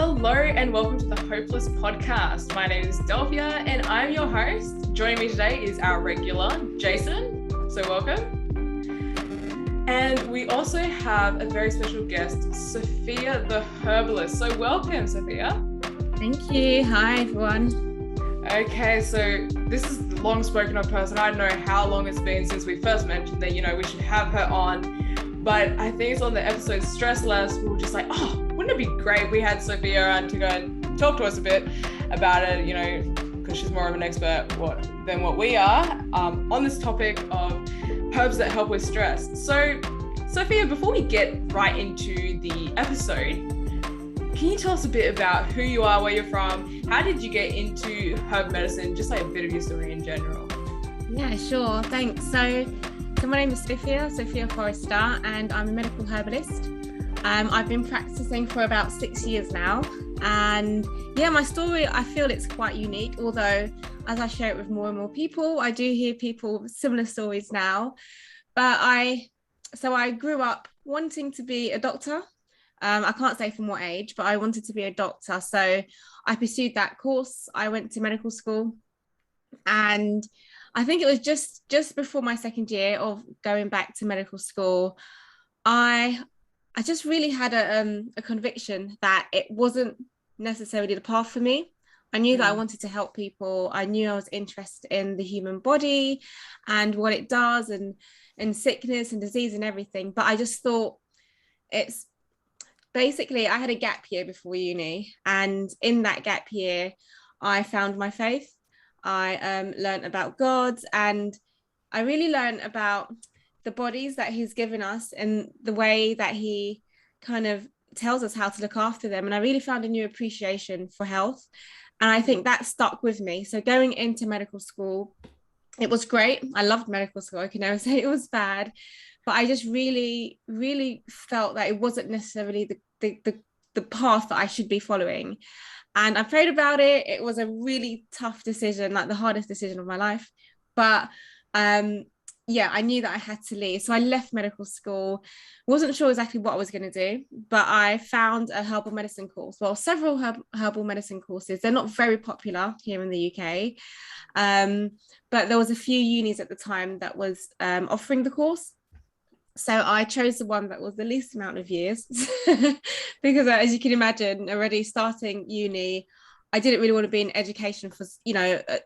Hello and welcome to the Hopeless podcast. My name is Sophia and I'm your host. Joining me today is our regular, Jason. So welcome. And we also have a very special guest, Sophia the Herbalist. So welcome, Sophia. Thank you. Hi, everyone. Okay, so this is the long spoken of person. I don't know how long it's been since we first mentioned that, we should have her on. But I think it's on the episode Stress Less. We were just like, wouldn't it be great? We had Sophia on to go and talk to us a bit about it, because she's more of an expert than what we are on this topic of herbs that help with stress. So, Sophia, before we get right into the episode, can you tell us a bit about who you are, where you're from? How did you get into herb medicine? Just like a bit of your story in general. Yeah, sure. Thanks. So my name is Sophia Forrester, and I'm a medical herbalist. I've been practicing for about 6 years now. And yeah, my story, I feel it's quite unique, although as I share it with more and more people, I do hear people with similar stories now. But I grew up wanting to be a doctor. I can't say from what age, but I wanted to be a doctor. So I pursued that course. I went to medical school, and I think it was just before my second year of going back to medical school, I just really had a conviction that it wasn't necessarily the path for me. I knew that I wanted to help people. I knew I was interested in the human body and what it does and sickness and disease and everything. But I just thought it's basically, I had a gap year before uni. And in that gap year, I found my faith. I learned about God, and I really learned about the bodies that he's given us and the way that he kind of tells us how to look after them. And I really found a new appreciation for health. And I think that stuck with me. So going into medical school, it was great. I loved medical school. I can never say it was bad, but I just really, really felt that it wasn't necessarily the path that I should be following. And I prayed about it. It was a really tough decision, like the hardest decision of my life. But I knew that I had to leave. So I left medical school. Wasn't sure exactly what I was going to do, but I found a herbal medicine course. Well, several herbal medicine courses. They're not very popular here in the UK. But there was a few unis at the time that was offering the course. So I chose the one that was the least amount of years because as you can imagine, already starting uni, I didn't really want to be in education for,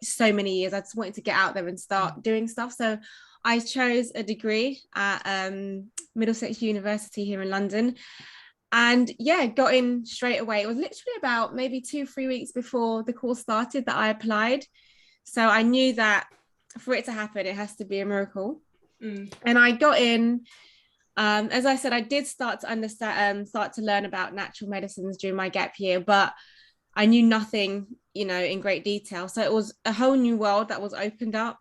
so many years. I just wanted to get out there and start doing stuff. So I chose a degree at Middlesex University here in London, and got in straight away. It was literally about maybe 2-3 weeks before the course started that I applied. So I knew that for it to happen, it has to be a miracle. And I got in. As I said, I did start to learn about natural medicines during my gap year, but I knew nothing, in great detail. So it was a whole new world that was opened up.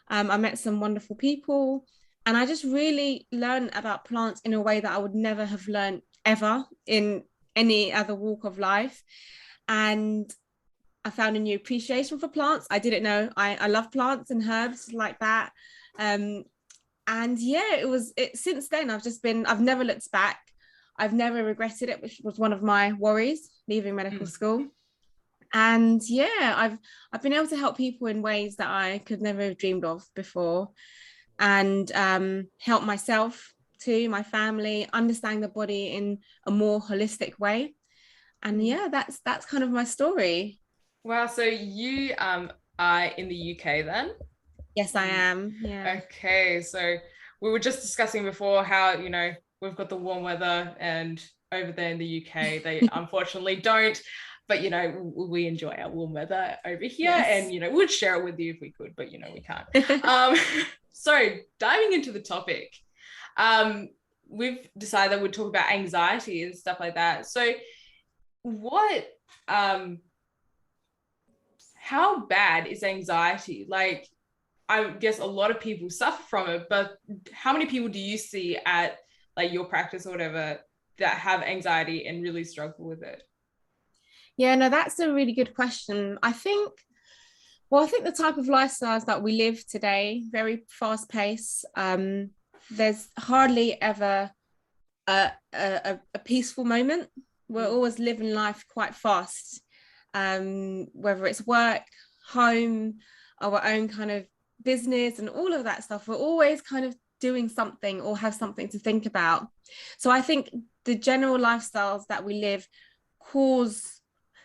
I met some wonderful people, and I just really learned about plants in a way that I would never have learned ever in any other walk of life. And I found a new appreciation for plants. I didn't know I love plants and herbs like that. Since then I've never looked back. I've never regretted it, which was one of my worries leaving medical school. And I've been able to help people in ways that I could never have dreamed of before, and help myself too, my family, understand the body in a more holistic way. And that's kind of my story. Wow, so you are in the UK then? Yes, I am. Yeah. Okay, so we were just discussing before how, we've got the warm weather, and over there in the UK, they unfortunately don't. But, we enjoy our warm weather over here. Yes. And, we'd share it with you if we could, but, we can't. So diving into the topic, we've decided that we'd talk about anxiety and stuff like that. So how bad is anxiety? Like, I guess a lot of people suffer from it, but how many people do you see at like your practice or whatever that have anxiety and really struggle with it? Yeah, no, that's a really good question. I think the type of lifestyles that we live today, very fast paced, there's hardly ever a peaceful moment We're always living life quite fast, whether it's work, home, our own kind of business and all of that stuff. We're always kind of doing something or have something to think about. So I think the general lifestyles that we live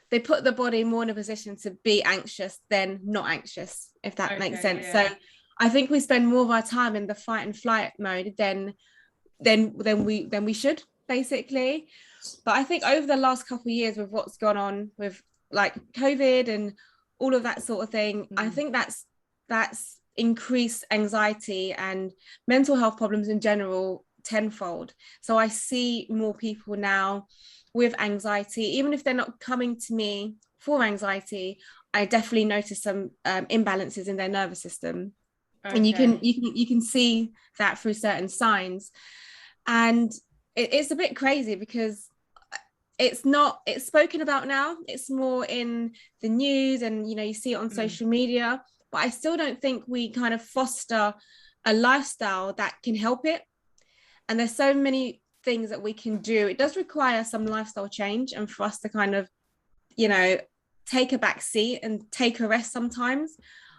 they put the body more in a position to be anxious than not anxious, if that makes sense. Yeah. So I think we spend more of our time in the fight and flight mode than we should, basically. But I think over the last couple of years, with what's gone on with like COVID and all of that sort of thing, I think that's increased anxiety and mental health problems in general tenfold. So I see more people now with anxiety, even if they're not coming to me for anxiety. I definitely notice some imbalances in their nervous system. Okay. And you can see that through certain signs. And it's a bit crazy because it's spoken about now. It's more in the news and, you see it on social media, but I still don't think we kind of foster a lifestyle that can help it. And there's so many things that we can do. It does require some lifestyle change and for us to kind of, take a back seat and take a rest sometimes.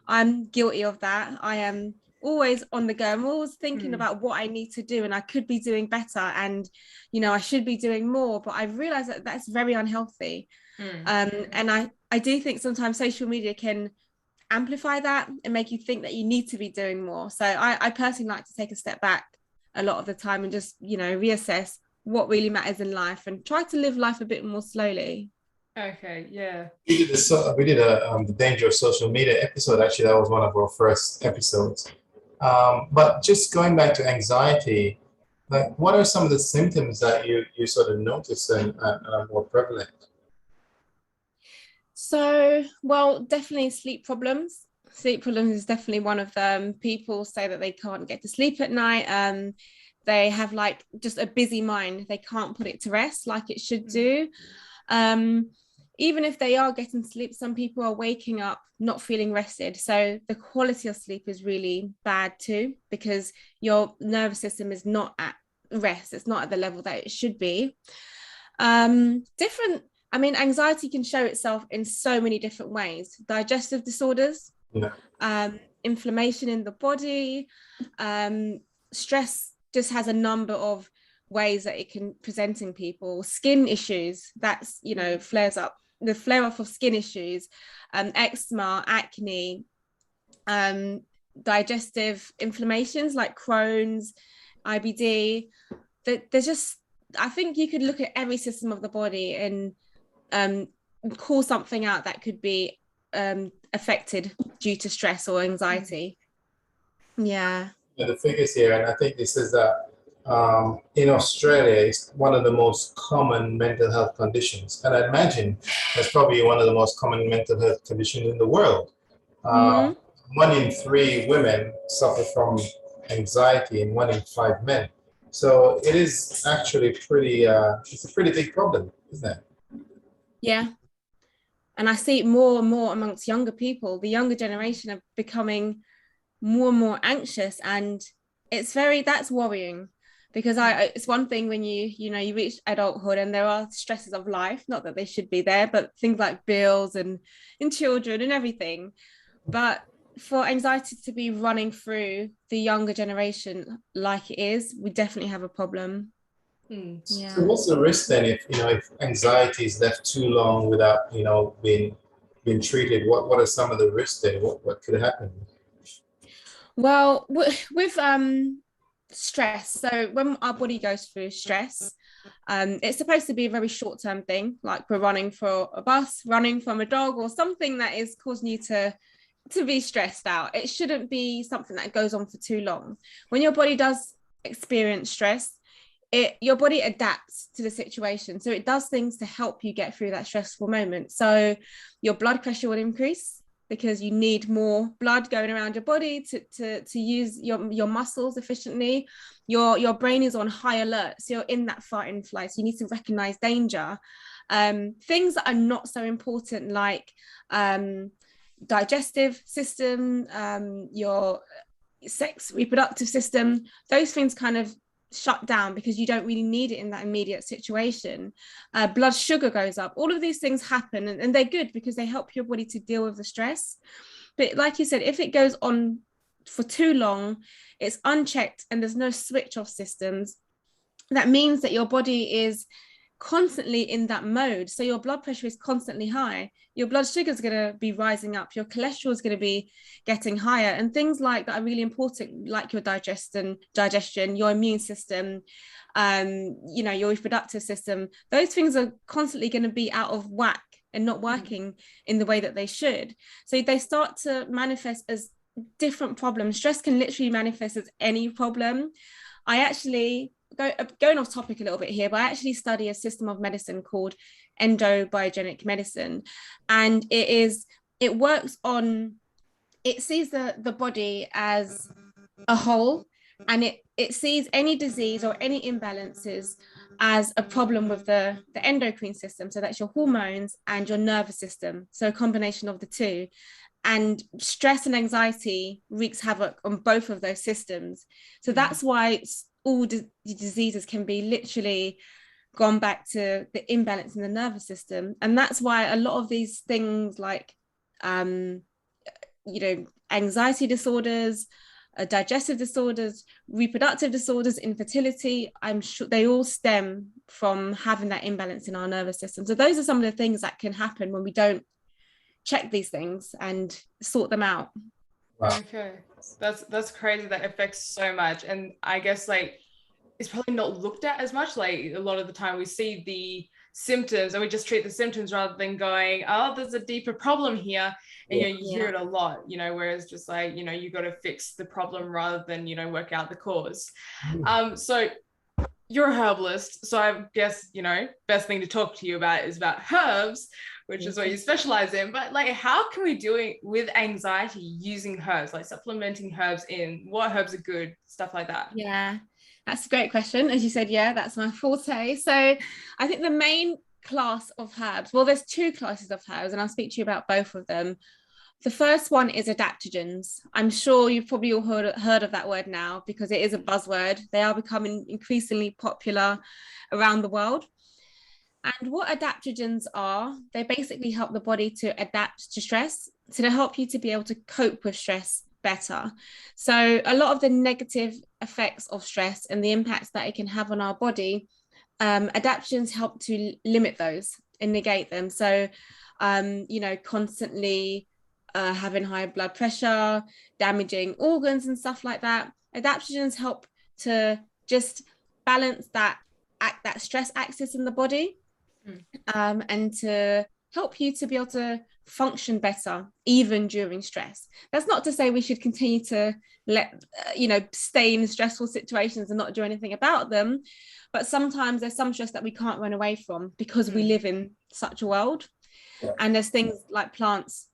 I'm guilty of that. I am always on the go. I'm always thinking about what I need to do and I could be doing better and, I should be doing more, but I've realized that that's very unhealthy. And I do think sometimes social media can amplify that and make you think that you need to be doing more. So I personally like to take a step back a lot of the time and just, reassess what really matters in life and try to live life a bit more slowly. Okay, yeah. We did the danger of social media episode. Actually, that was one of our first episodes. But just going back to anxiety, like what are some of the symptoms that you sort of notice and are more prevalent? So, well, definitely sleep problems. Sleep problems is definitely one of them. People say that they can't get to sleep at night. They have like just a busy mind. They can't put it to rest like it should do. Even if they are getting sleep, some people are waking up not feeling rested. So the quality of sleep is really bad too, because your nervous system is not at rest. It's not at the level that it should be. Anxiety can show itself in so many different ways. Digestive disorders, inflammation in the body, stress just has a number of ways that it can present in people. Skin issues, that's, flares up. The flare-up of skin issues, eczema, acne, digestive inflammations like Crohn's, IBD. I think you could look at every system of the body and call something out that could be affected due to stress or anxiety. Yeah. The figures here, and I think this is that in Australia, it's one of the most common mental health conditions. And I imagine that's probably one of the most common mental health conditions in the world. 1 in 3 women suffer from anxiety and 1 in 5 men. So it is actually it's a pretty big problem, isn't it? Yeah. And I see it more and more amongst younger people. The younger generation are becoming more and more anxious, and that's worrying. Because it's one thing when you reach adulthood and there are stresses of life, not that they should be there, but things like bills and children and everything. But for anxiety to be running through the younger generation like it is, we definitely have a problem. Yeah. So what's the risk then if anxiety is left too long without being treated? What are some of the risks there? What could happen? Well, with stress, so when our body goes through stress, it's supposed to be a very short-term thing, like we're running for a bus, running from a dog, or something that is causing you to be stressed out. It shouldn't be something that goes on for too long. When your body does experience stress, your body adapts to the situation, so it does things to help you get through that stressful moment. So your blood pressure will increase, because you need more blood going around your body to use your muscles efficiently. Your brain is on high alert, so you're in that fight and flight. So you need to recognize danger. Things that are not so important, like digestive system, your sex reproductive system, those things kind of shut down because you don't really need it in that immediate situation. Blood sugar goes up. All of these things happen, and they're good because they help your body to deal with the stress. But like you said, if it goes on for too long, it's unchecked and there's no switch off systems, that means that your body is constantly in that mode. So your blood pressure is constantly high, your blood sugar is going to be rising up, your cholesterol is going to be getting higher, and things like that are really important, like your digestion, your immune system, your reproductive system. Those things are constantly going to be out of whack and not working in the way that they should. So they start to manifest as different problems. Stress can literally manifest as any problem. I actually, going off topic a little bit here, but I actually study a system of medicine called endobiogenic medicine, and it sees the body as a whole, and it sees any disease or any imbalances as a problem with the endocrine system. So that's your hormones and your nervous system, so a combination of the two. And stress and anxiety wreaks havoc on both of those systems. So that's why all diseases can be literally gone back to the imbalance in the nervous system. And that's why a lot of these things like, anxiety disorders, digestive disorders, reproductive disorders, infertility, I'm sure they all stem from having that imbalance in our nervous system. So those are some of the things that can happen when we don't check these things and sort them out. Wow. Okay, that's crazy. That affects so much, and I guess like it's probably not looked at as much. Like a lot of the time we see the symptoms and we just treat the symptoms rather than going, oh, there's a deeper problem here. And you hear it a lot, whereas just like, you got to fix the problem rather than, work out the cause. So you're a herbalist, so I guess, best thing to talk to you about is about herbs, which is what you specialize in. But like, how can we do it with anxiety using herbs, like supplementing herbs in? What herbs are good, stuff like that? Yeah, that's a great question. As you said, that's my forte. So I think the main class of herbs, well, there's two classes of herbs, and I'll speak to you about both of them. The first one is adaptogens. I'm sure you've probably all heard of that word now because it is a buzzword. They are becoming increasingly popular around the world. And what adaptogens are, they basically help the body to adapt to stress. So they help you to be able to cope with stress better. So a lot of the negative effects of stress and the impacts that it can have on our body, adaptogens help to limit those and negate them. So, constantly having high blood pressure, damaging organs and stuff like that. Adaptogens help to just balance that stress axis in the body, and to help you to be able to function better even during stress. That's not to say we should continue to stay in stressful situations and not do anything about them, but sometimes there's some stress that we can't run away from because we live in such a world. And there's things like plants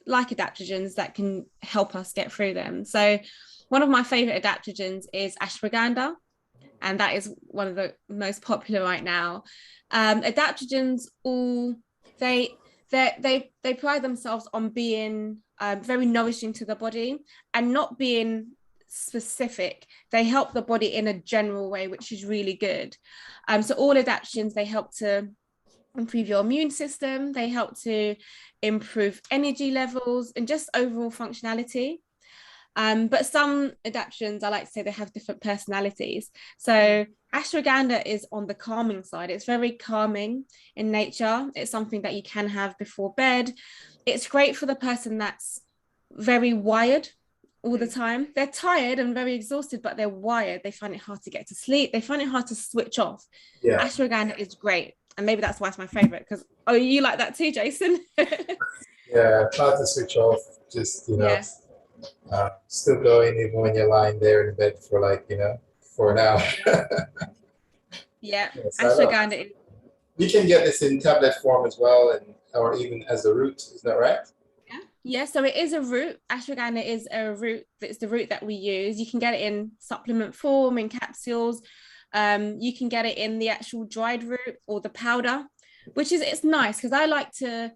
like adaptogens that can help us get through them. So one of my favorite adaptogens is ashwagandha, and that is one of the most popular right now. Adaptogens, they pride themselves on being very nourishing to the body and not being specific. They help the body in a general way, which is really good. So all adaptogens, they help to improve your immune system, they help to improve energy levels and just overall functionality. But some adaptogens, I like to say, they have different personalities. So ashwagandha is on the calming side. It's very calming in nature. It's something that you can have before bed. It's great for the person that's very wired all the time. They're tired and very exhausted, but they're wired. They find it hard to get to sleep. They find it hard to switch off. Yeah. Ashwagandha is great. And maybe that's why it's my favorite, because, you like that too, Jason? Yeah, hard to switch off, just, still going even when you're lying there in bed for for an hour. Yeah, ashwagandha is. You can get this in tablet form as well, or even as a root, is that right? Yeah, so it is a root. Ashwagandha is a root. It's the root that we use. You can get it in supplement form, in capsules. You can get it in the actual dried root or the powder, it's nice because I like to.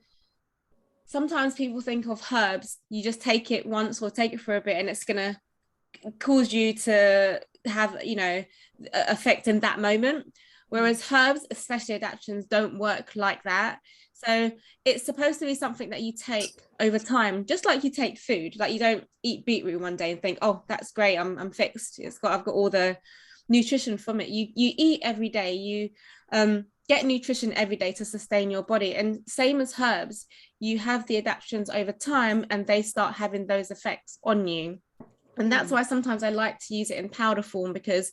Sometimes people think of herbs, you just take it once or take it for a bit and it's gonna cause you to have, effect in that moment. Whereas herbs, especially adaptogens, don't work like that. So it's supposed to be something that you take over time, just like you take food. Like you don't eat beetroot one day and think, oh, that's great, I'm fixed. I've got all the nutrition from it. You eat every day. You get nutrition every day to sustain your body. And same as herbs, you have the adaptogens over time, and they start having those effects on you. And that's why sometimes I like to use it in powder form, because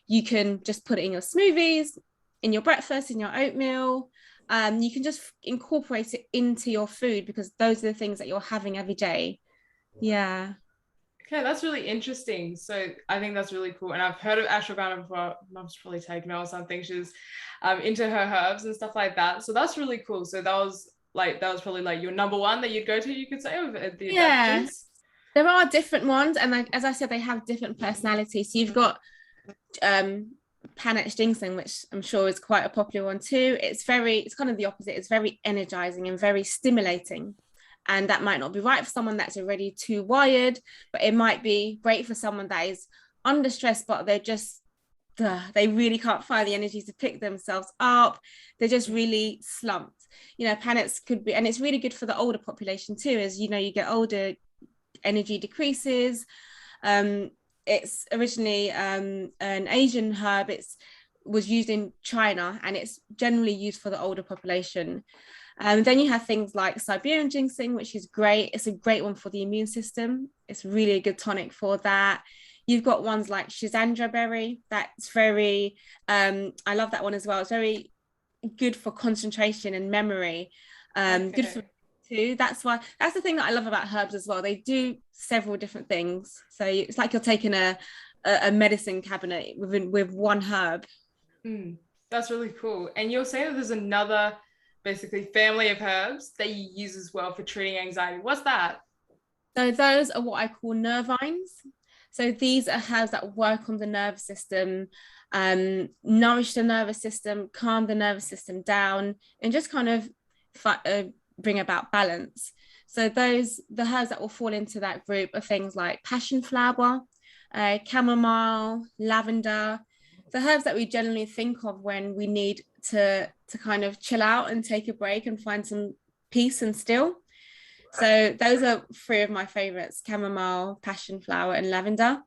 you can just put it in your smoothies, in your breakfast, in your oatmeal. You can just incorporate it into your food, because those are the things that you're having every day. Yeah. Okay, that's really interesting. So I think that's really cool. And I've heard of ashwagandha before. Mum's probably taken her or something. She's into her herbs and stuff like that. So that's really cool. So that was probably like your number one that you'd go to, you could say, over the adaptogens. There are different ones, and as I said, they have different personalities. So you've got Panax ginseng, which I'm sure is quite a popular one too. It's kind of the opposite. It's very energizing and very stimulating, and that might not be right for someone that's already too wired, but it might be great for someone that is under stress, but they really can't find the energy to pick themselves up. They're just really slumped. Panax could be, and it's really good for the older population too. As you get older, energy decreases. It's originally an Asian herb. Was used in China, and it's generally used for the older population. Then you have things like Siberian ginseng, which is great. It's a great one for the immune system. It's really a good tonic for that. You've got ones like Schisandra berry. That's very, I love that one as well. It's very good for concentration and memory. Good for too. That's the thing that I love about herbs as well. They do several different things. So it's like you're taking a medicine cabinet with one herb. That's really cool. And you'll say that there's another basically family of herbs that you use as well for treating anxiety. What's that? So those are what I call nervines. So these are herbs that work on the nervous system, nourish the nervous system, calm the nervous system down, and just kind of bring about balance. So the herbs that will fall into that group are things like passion flower, chamomile, lavender, the herbs that we generally think of when we need to kind of chill out and take a break and find some peace and still. So those are three of my favorites: chamomile, passion flower, and lavender.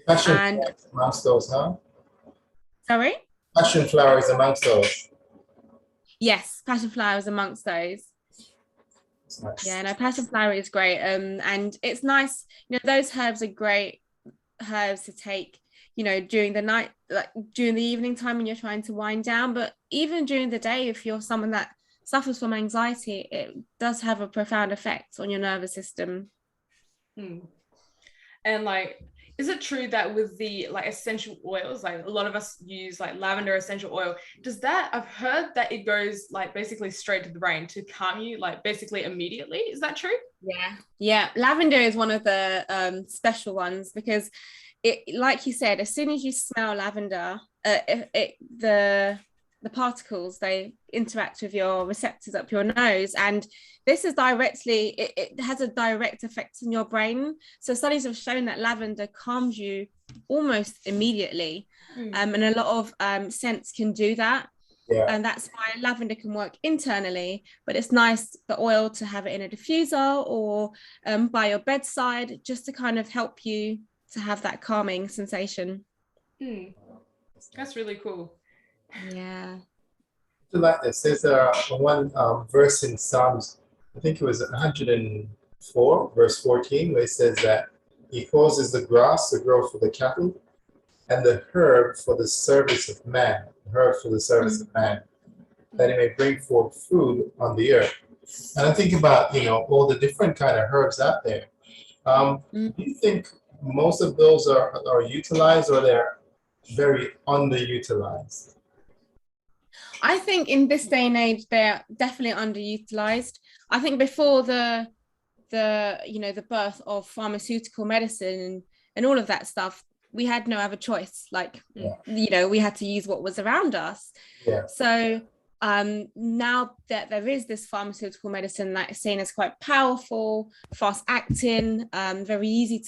Passion flower is amongst those, huh? Sorry? Passion flower is amongst those. Yes, passion flower is amongst those. Nice. Yeah, no, passion flower is great. And it's nice, those herbs are great herbs to take, during the night, like during the evening time when you're trying to wind down, but even during the day, if you're someone that suffers from anxiety, it does have a profound effect on your nervous system. And is it true that with the essential oils, a lot of us use lavender essential oil, I've heard that it goes basically straight to the brain to calm you basically immediately. Is that true? Yeah, lavender is one of the special ones, because it, like you said, as soon as you smell lavender, the particles, they interact with your receptors up your nose, and this is it has a direct effect on your brain. So studies have shown that lavender calms you almost immediately. And a lot of scents can do that. And that's why lavender can work internally, but it's nice, the oil, to have it in a diffuser or by your bedside, just to kind of help you to have that calming sensation. That's really cool. Yeah. Like this, there's one verse in Psalms, I think it was 104, verse 14, where it says that he causes the grass to grow for the cattle and the herb for the service of man, that he may bring forth food on the earth. And I think about, all the different kind of herbs out there. Do you think most of those are utilized, or they're very underutilized? I think in this day and age, they're definitely underutilized. I think before the birth of pharmaceutical medicine and all of that stuff, we had no other choice. We had to use what was around us. So Now that there is this pharmaceutical medicine that is seen as quite powerful, fast acting, very easy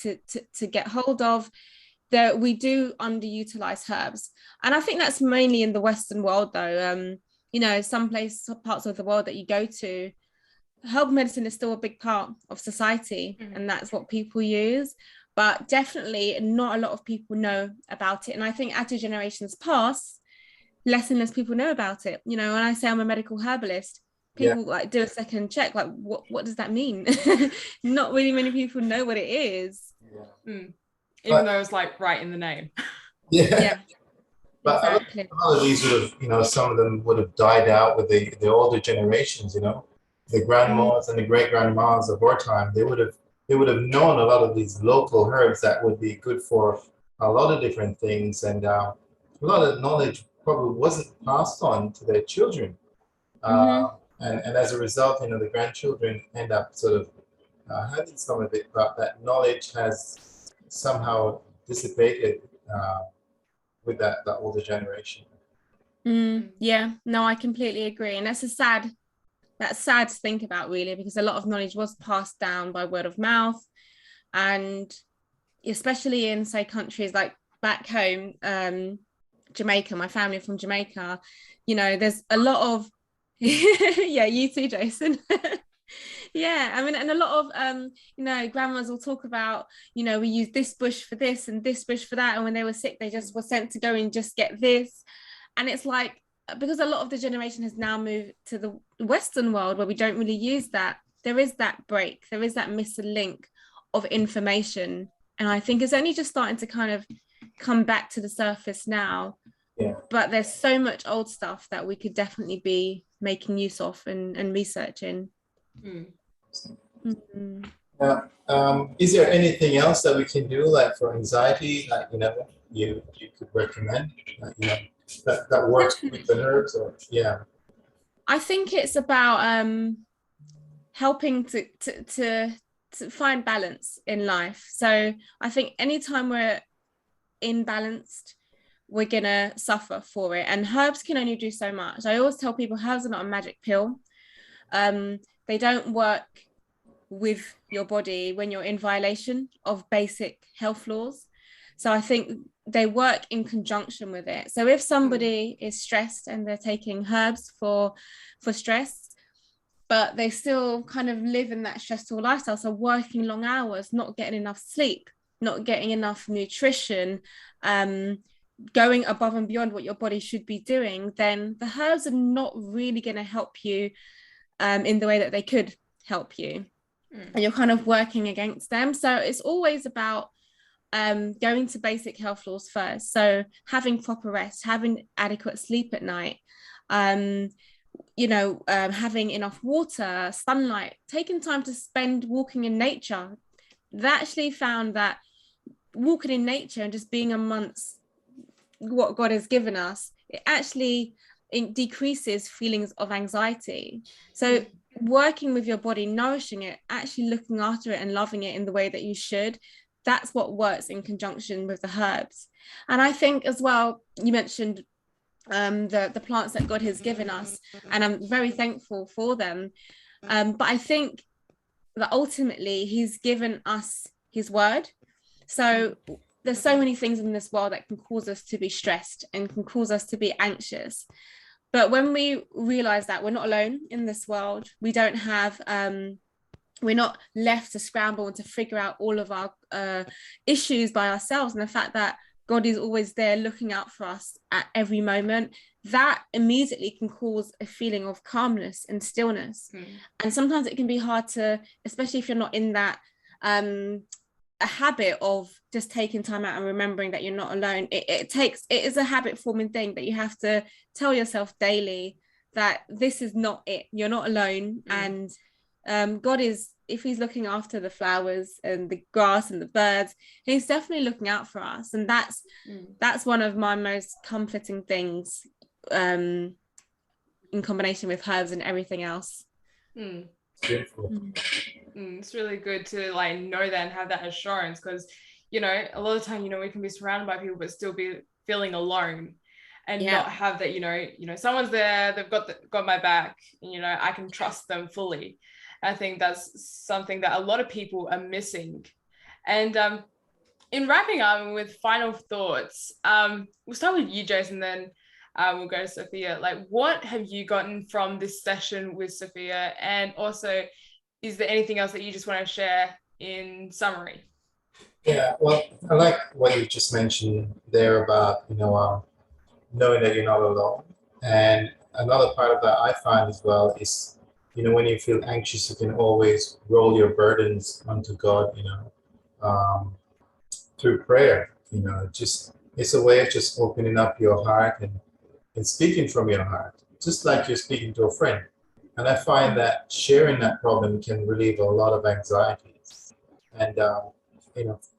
to get hold of, that we do underutilize herbs. And I think that's mainly in the Western world, though. Some parts of the world that you go to, herbal medicine is still a big part of society, and that's what people use. But definitely not a lot of people know about it. And I think as the generations pass, less and less people know about it. When I say I'm a medical herbalist, people like do a second check, like what does that mean? Not really many people know what it is. Even though it's like right in the name. Yeah. But exactly. a lot of these would have, some of them would have died out with the older generations, the grandmas and the great grandmas of our time. They would have known a lot of these local herbs that would be good for a lot of different things, and a lot of knowledge probably wasn't passed on to their children. And as a result, the grandchildren end up sort of having some of it, but that knowledge has somehow dissipated with that older generation. Yeah, no, I completely agree. And that's sad to think about, really, because a lot of knowledge was passed down by word of mouth. And especially in, say, countries like back home, Jamaica, my family from Jamaica, there's a lot of yeah, you too, Jason. Yeah, I mean, and a lot of grandmas will talk about, we use this bush for this and this bush for that, and when they were sick they just were sent to go and just get this. And it's like, because a lot of the generation has now moved to the Western world where we don't really use that, there is that break, there is that missing link of information, and I think it's only just starting to kind of come back to the surface now. But there's so much old stuff that we could definitely be making use of and researching. Is there anything else that we can do, like for anxiety, like you could recommend, that works with the herbs? Or I think it's about helping to find balance in life. So I think anytime we're imbalanced, we're gonna suffer for it, and herbs can only do so much. I always tell people herbs are not a magic pill. They don't work with your body when you're in violation of basic health laws. So I think they work in conjunction with it. So if somebody is stressed and they're taking herbs for stress, but they still kind of live in that stressful lifestyle, so working long hours, not getting enough sleep, not getting enough nutrition, going above and beyond what your body should be doing, then the herbs are not really going to help you in the way that they could help you. And you're kind of working against them. So it's always about going to basic health laws first. So having proper rest, having adequate sleep at night, having enough water, sunlight, taking time to spend walking in nature. They actually found that walking in nature and just being amongst what God has given us, it actually decreases feelings of anxiety. So working with your body, nourishing it, actually looking after it and loving it in the way that you should, that's what works in conjunction with the herbs. And I think as well, you mentioned the plants that God has given us, and I'm very thankful for them. But I think that ultimately he's given us his word. So there's so many things in this world that can cause us to be stressed and can cause us to be anxious. But when we realize that we're not alone in this world, we don't have, we're not left to scramble and to figure out all of our issues by ourselves, and the fact that God is always there looking out for us at every moment, that immediately can cause a feeling of calmness and stillness. And sometimes it can be hard to, especially if you're not in that a habit of just taking time out and remembering that you're not alone. It is a habit forming thing that you have to tell yourself daily that this is not it. You're not alone. And God is, if he's looking after the flowers and the grass and the birds, he's definitely looking out for us. And that's one of my most comforting things, in combination with herbs and everything else. It's really good to know that and have that assurance, because a lot of the time we can be surrounded by people but still be feeling alone. and not have that, someone's there, they've got my back, I can trust them fully. I think that's something that a lot of people are missing. And in wrapping up with final thoughts, we'll start with you, Jason, then we'll go to Sophia. Like, what have you gotten from this session with Sophia? And also, is there anything else that you just want to share in summary? Yeah, well, I like what you just mentioned there about, knowing that you're not alone. And another part of that I find as well is, when you feel anxious, you can always roll your burdens onto God, through prayer. It's a way of just opening up your heart and speaking from your heart, just like you're speaking to a friend. And I find that sharing that problem can relieve a lot of anxieties. And,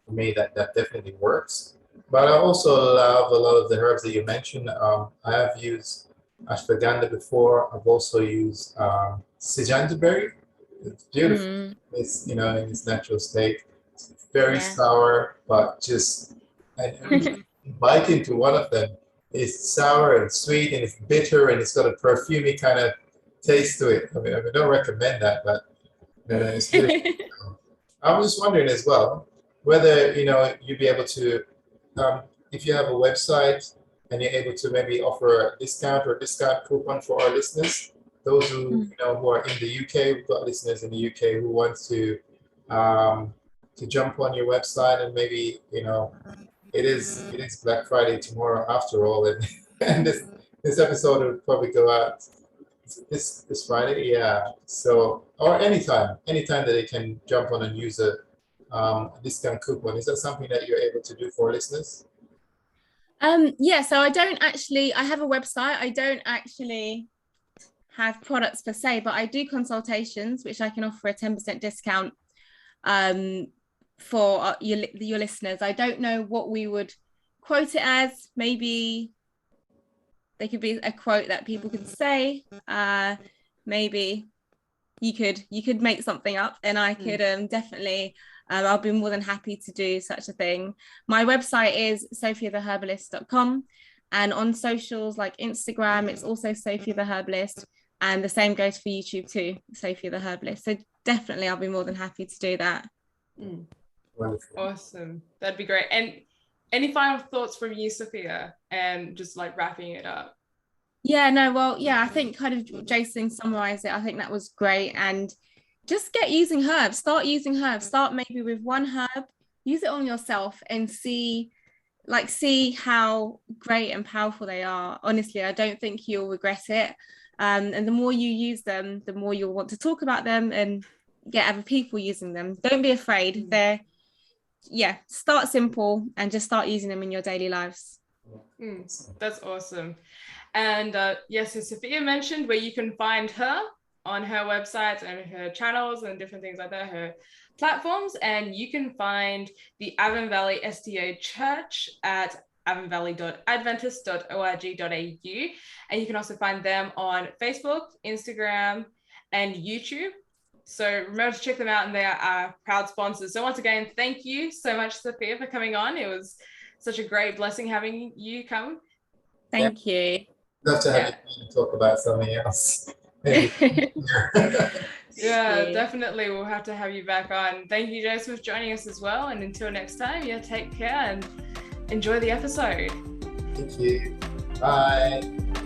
for me, that definitely works. But I also love a lot of the herbs that you mentioned. I have used ashwagandha before. I've also used sijantaberry. It's beautiful. It's, in its natural state. It's very sour, but just and bite into one of them. It's sour and sweet, and it's bitter, and it's got a perfumey kind of taste to it. I don't recommend that, but it's beautiful. I was just wondering as well whether you'd be able to, if you have a website and you're able to maybe offer a discount or a discount coupon for our listeners, those who who are in the UK. We've got listeners in the UK who want to jump on your website, and maybe it is Black Friday tomorrow after all, and this episode will probably go out this Friday, yeah. So, or anytime that they can jump on and use a discount coupon. Is that something that you're able to do for listeners? So I have a website. I don't actually have products per se, but I do consultations, which I can offer a 10% discount for your listeners. I don't know what we would quote it as. Maybe there could be a quote that people could say. Maybe you could make something up, and I could definitely. I'll be more than happy to do such a thing. My website is sophiatheherbalist.com, and on socials like Instagram, it's also Sophia the Herbalist, and the same goes for YouTube too, Sophia the Herbalist. So definitely, I'll be more than happy to do that. Wonderful. Awesome. That'd be great. And any final thoughts from you, Sophia, and just like wrapping it up? I think kind of Jason summarized it. I think that was great. And just start using herbs. Start maybe with one herb, use it on yourself, and see how great and powerful they are. Honestly, I don't think you'll regret it. And the more you use them, the more you'll want to talk about them and get other people using them. Don't be afraid. Start simple and just start using them in your daily lives. That's awesome. And so Sophia mentioned where you can find her on her websites and her channels and different things like that, her platforms. And you can find the Avon Valley SDA Church at avonvalley.adventist.org.au. And you can also find them on Facebook, Instagram, and YouTube. So remember to check them out, and they are our proud sponsors. So once again, thank you so much, Sophia, for coming on. It was such a great blessing having you come. Thank you. Love to have you talk about something else. Definitely. We'll have to have you back on. Thank you, Jason, for joining us as well. And until next time, take care and enjoy the episode. Thank you. Bye.